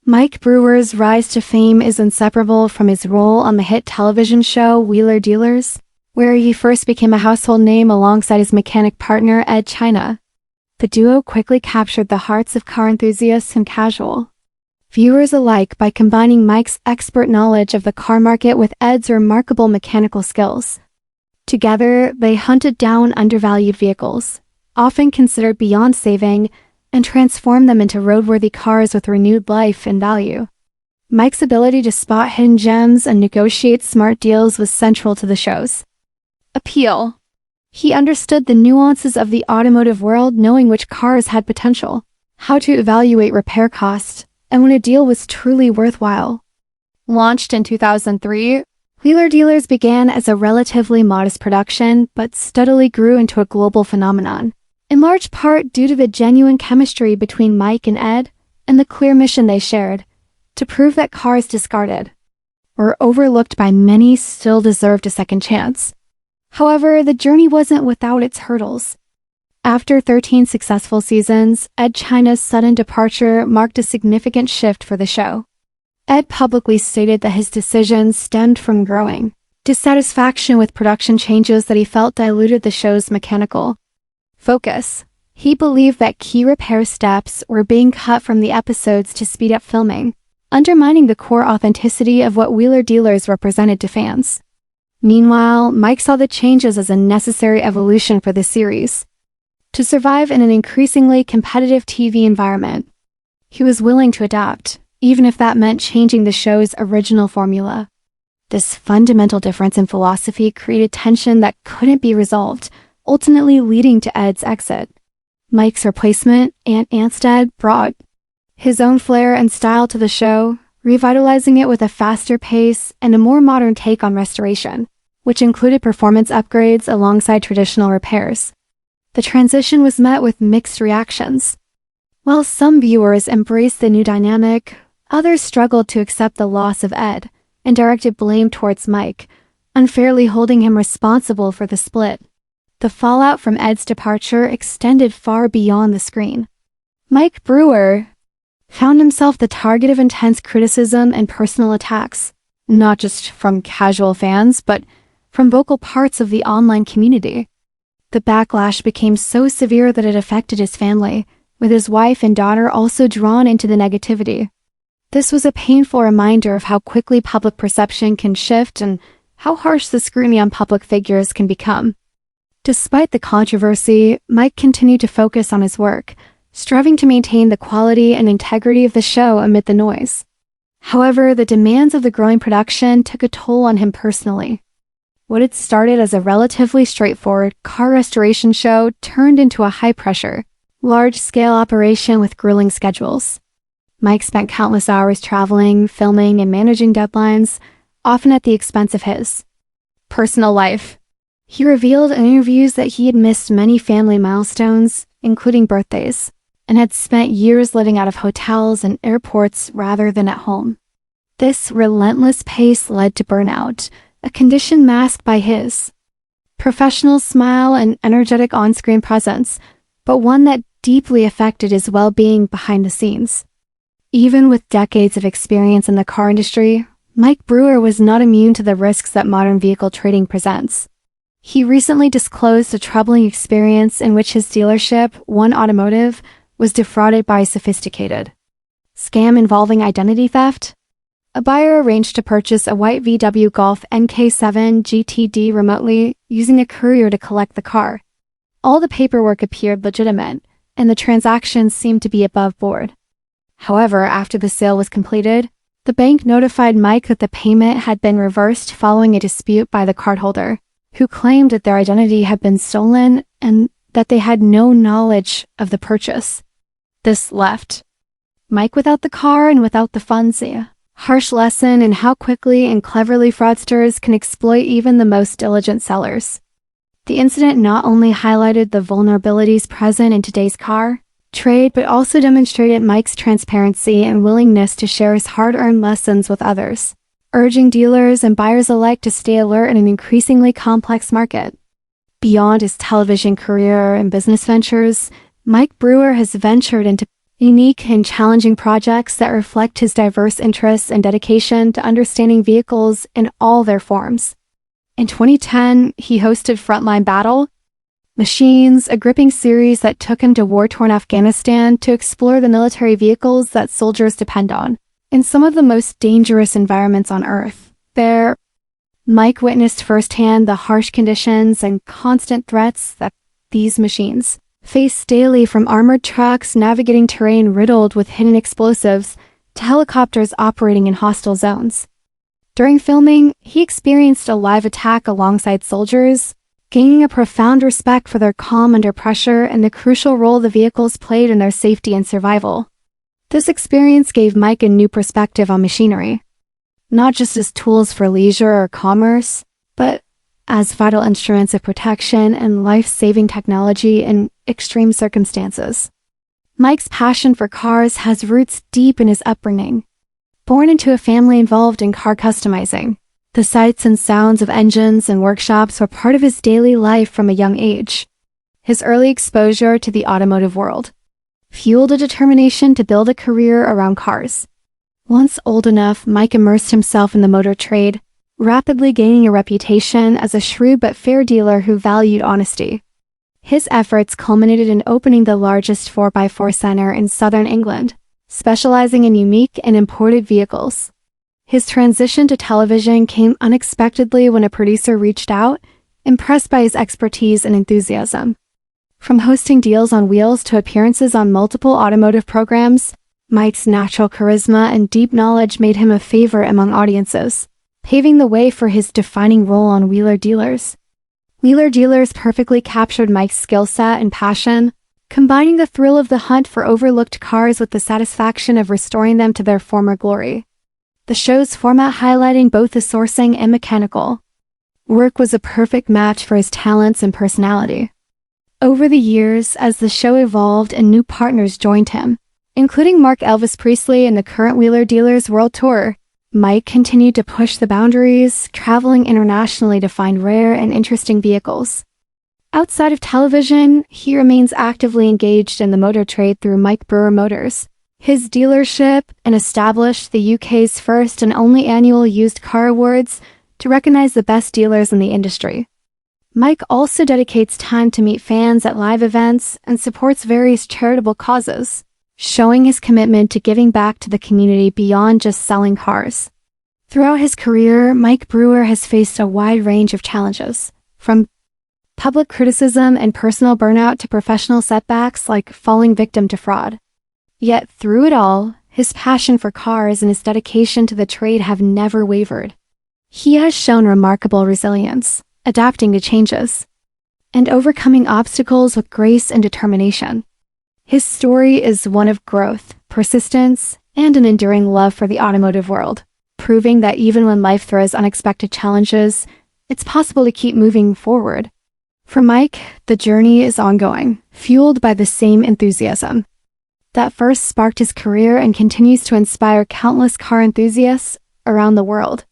Mike Brewer's rise to fame is inseparable from his role on the hit television show Wheeler Dealers, where he first became a household name alongside his mechanic partner Ed China. The duo quickly captured the hearts of car enthusiasts and casual viewers alike by combining Mike's expert knowledge of the car market with Ed's remarkable mechanical skills. Together, they hunted down undervalued vehicles, often considered beyond saving, and transformed them into roadworthy cars with renewed life and value. Mike's ability to spot hidden gems and negotiate smart deals was central to the show's appeal. He understood the nuances of the automotive world, knowing which cars had potential, how to evaluate repair costs, and when a deal was truly worthwhile. Launched in 2003, Wheeler Dealers began as a relatively modest production, but steadily grew into a global phenomenon, in large part due to the genuine chemistry between Mike and Ed, and the clear mission they shared, to prove that cars discarded or overlooked by many still deserved a second chance. However, the journey wasn't without its hurdles. After 13 successful seasons, Ed China's sudden departure marked a significant shift for the show. Ed publicly stated that his decision stemmed from growing dissatisfaction with production changes that he felt diluted the show's mechanical focus. He believed that key repair steps were being cut from the episodes to speed up filming, undermining the core authenticity of what Wheeler Dealers represented to fans. Meanwhile, Mike saw the changes as a necessary evolution for the series to survive in an increasingly competitive TV environment. He was willing to adapt, even if that meant changing the show's original formula. This fundamental difference in philosophy created tension that couldn't be resolved, ultimately leading to Ed's exit. Mike's replacement, Ant Anstead, brought his own flair and style to the show, revitalizing it with a faster pace and a more modern take on restoration, which included performance upgrades alongside traditional repairs. The transition was met with mixed reactions. While some viewers embraced the new dynamic, others struggled to accept the loss of Ed and directed blame towards Mike, unfairly holding him responsible for the split. The fallout from Ed's departure extended far beyond the screen. Mike Brewer found himself the target of intense criticism and personal attacks, not just from casual fans, but from vocal parts of the online community. The backlash became so severe that it affected his family, with his wife and daughter also drawn into the negativity. This was a painful reminder of how quickly public perception can shift and how harsh the scrutiny on public figures can become. Despite the controversy, Mike continued to focus on his work, striving to maintain the quality and integrity of the show amid the noise. However, the demands of the growing production took a toll on him personally. What had started as a relatively straightforward car restoration show turned into a high-pressure, large-scale operation with grueling schedules. Mike spent countless hours traveling, filming, and managing deadlines, often at the expense of his personal life. He revealed in interviews that he had missed many family milestones, including birthdays, and had spent years living out of hotels and airports rather than at home. This relentless pace led to burnout, a condition masked by his professional smile and energetic on-screen presence, but one that deeply affected his well-being behind the scenes. Even with decades of experience in the car industry, Mike Brewer was not immune to the risks that modern vehicle trading presents. He recently disclosed a troubling experience in which his dealership, Automotive, was defrauded by a sophisticated scam involving identity theft. A buyer arranged to purchase a white VW Golf NK7 GTD remotely, using a courier to collect the car. All the paperwork appeared legitimate, and the transaction seemed to be above board. However, after the sale was completed, the bank notified Mike that the payment had been reversed following a dispute by the cardholder, who claimed that their identity had been stolen and that they had no knowledge of the purchase. This left Mike without the car and without the funds. A harsh lesson in how quickly and cleverly fraudsters can exploit even the most diligent sellers. The incident not only highlighted the vulnerabilities present in today's car trade, but also demonstrated Mike's transparency and willingness to share his hard-earned lessons with others, urging dealers and buyers alike to stay alert in an increasingly complex market. Beyond his television career and business ventures, Mike Brewer has ventured into unique and challenging projects that reflect his diverse interests and dedication to understanding vehicles in all their forms. In 2010, he hosted Frontline Battle Machines, a gripping series that took him to war-torn Afghanistan to explore the military vehicles that soldiers depend on. In some of the most dangerous environments on Earth, Mike witnessed firsthand the harsh conditions and constant threats that these machines face daily, from armored trucks navigating terrain riddled with hidden explosives to helicopters operating in hostile zones. During filming, he experienced a live attack alongside soldiers, gaining a profound respect for their calm under pressure and the crucial role the vehicles played in their safety and survival. This experience gave Mike a new perspective on machinery, not just as tools for leisure or commerce, but as vital instruments of protection and life-saving technology in extreme circumstances. Mike's passion for cars has roots deep in his upbringing. Born into a family involved in car customizing, the sights and sounds of engines and workshops were part of his daily life from a young age. His early exposure to the automotive world fueled a determination to build a career around cars. Once old enough, Mike immersed himself in the motor trade, rapidly gaining a reputation as a shrewd but fair dealer who valued honesty. His efforts culminated in opening the largest 4x4 center in southern England, specializing in unique and imported vehicles. His transition to television came unexpectedly when a producer reached out, impressed by his expertise and enthusiasm. From hosting Deals on Wheels to appearances on multiple automotive programs, Mike's natural charisma and deep knowledge made him a favorite among audiences, paving the way for his defining role on Wheeler Dealers. Wheeler Dealers perfectly captured Mike's skill set and passion, combining the thrill of the hunt for overlooked cars with the satisfaction of restoring them to their former glory. The show's format highlighting both the sourcing and mechanical work was a perfect match for his talents and personality. Over the years, as the show evolved and new partners joined him, including Mark Elvis Priestley and the current Wheeler Dealers World Tour, Mike continued to push the boundaries, traveling internationally to find rare and interesting vehicles. Outside of television, he remains actively engaged in the motor trade through Mike Brewer Motors, his dealership, and established the UK's first and only annual used car awards to recognize the best dealers in the industry. Mike also dedicates time to meet fans at live events and supports various charitable causes, showing his commitment to giving back to the community beyond just selling cars. Throughout his career, Mike Brewer has faced a wide range of challenges, from public criticism and personal burnout to professional setbacks like falling victim to fraud. Yet through it all, his passion for cars and his dedication to the trade have never wavered. He has shown remarkable resilience, adapting to changes, and overcoming obstacles with grace and determination. His story is one of growth, persistence, and an enduring love for the automotive world, proving that even when life throws unexpected challenges, it's possible to keep moving forward. For Mike, the journey is ongoing, fueled by the same enthusiasm that first sparked his career and continues to inspire countless car enthusiasts around the world.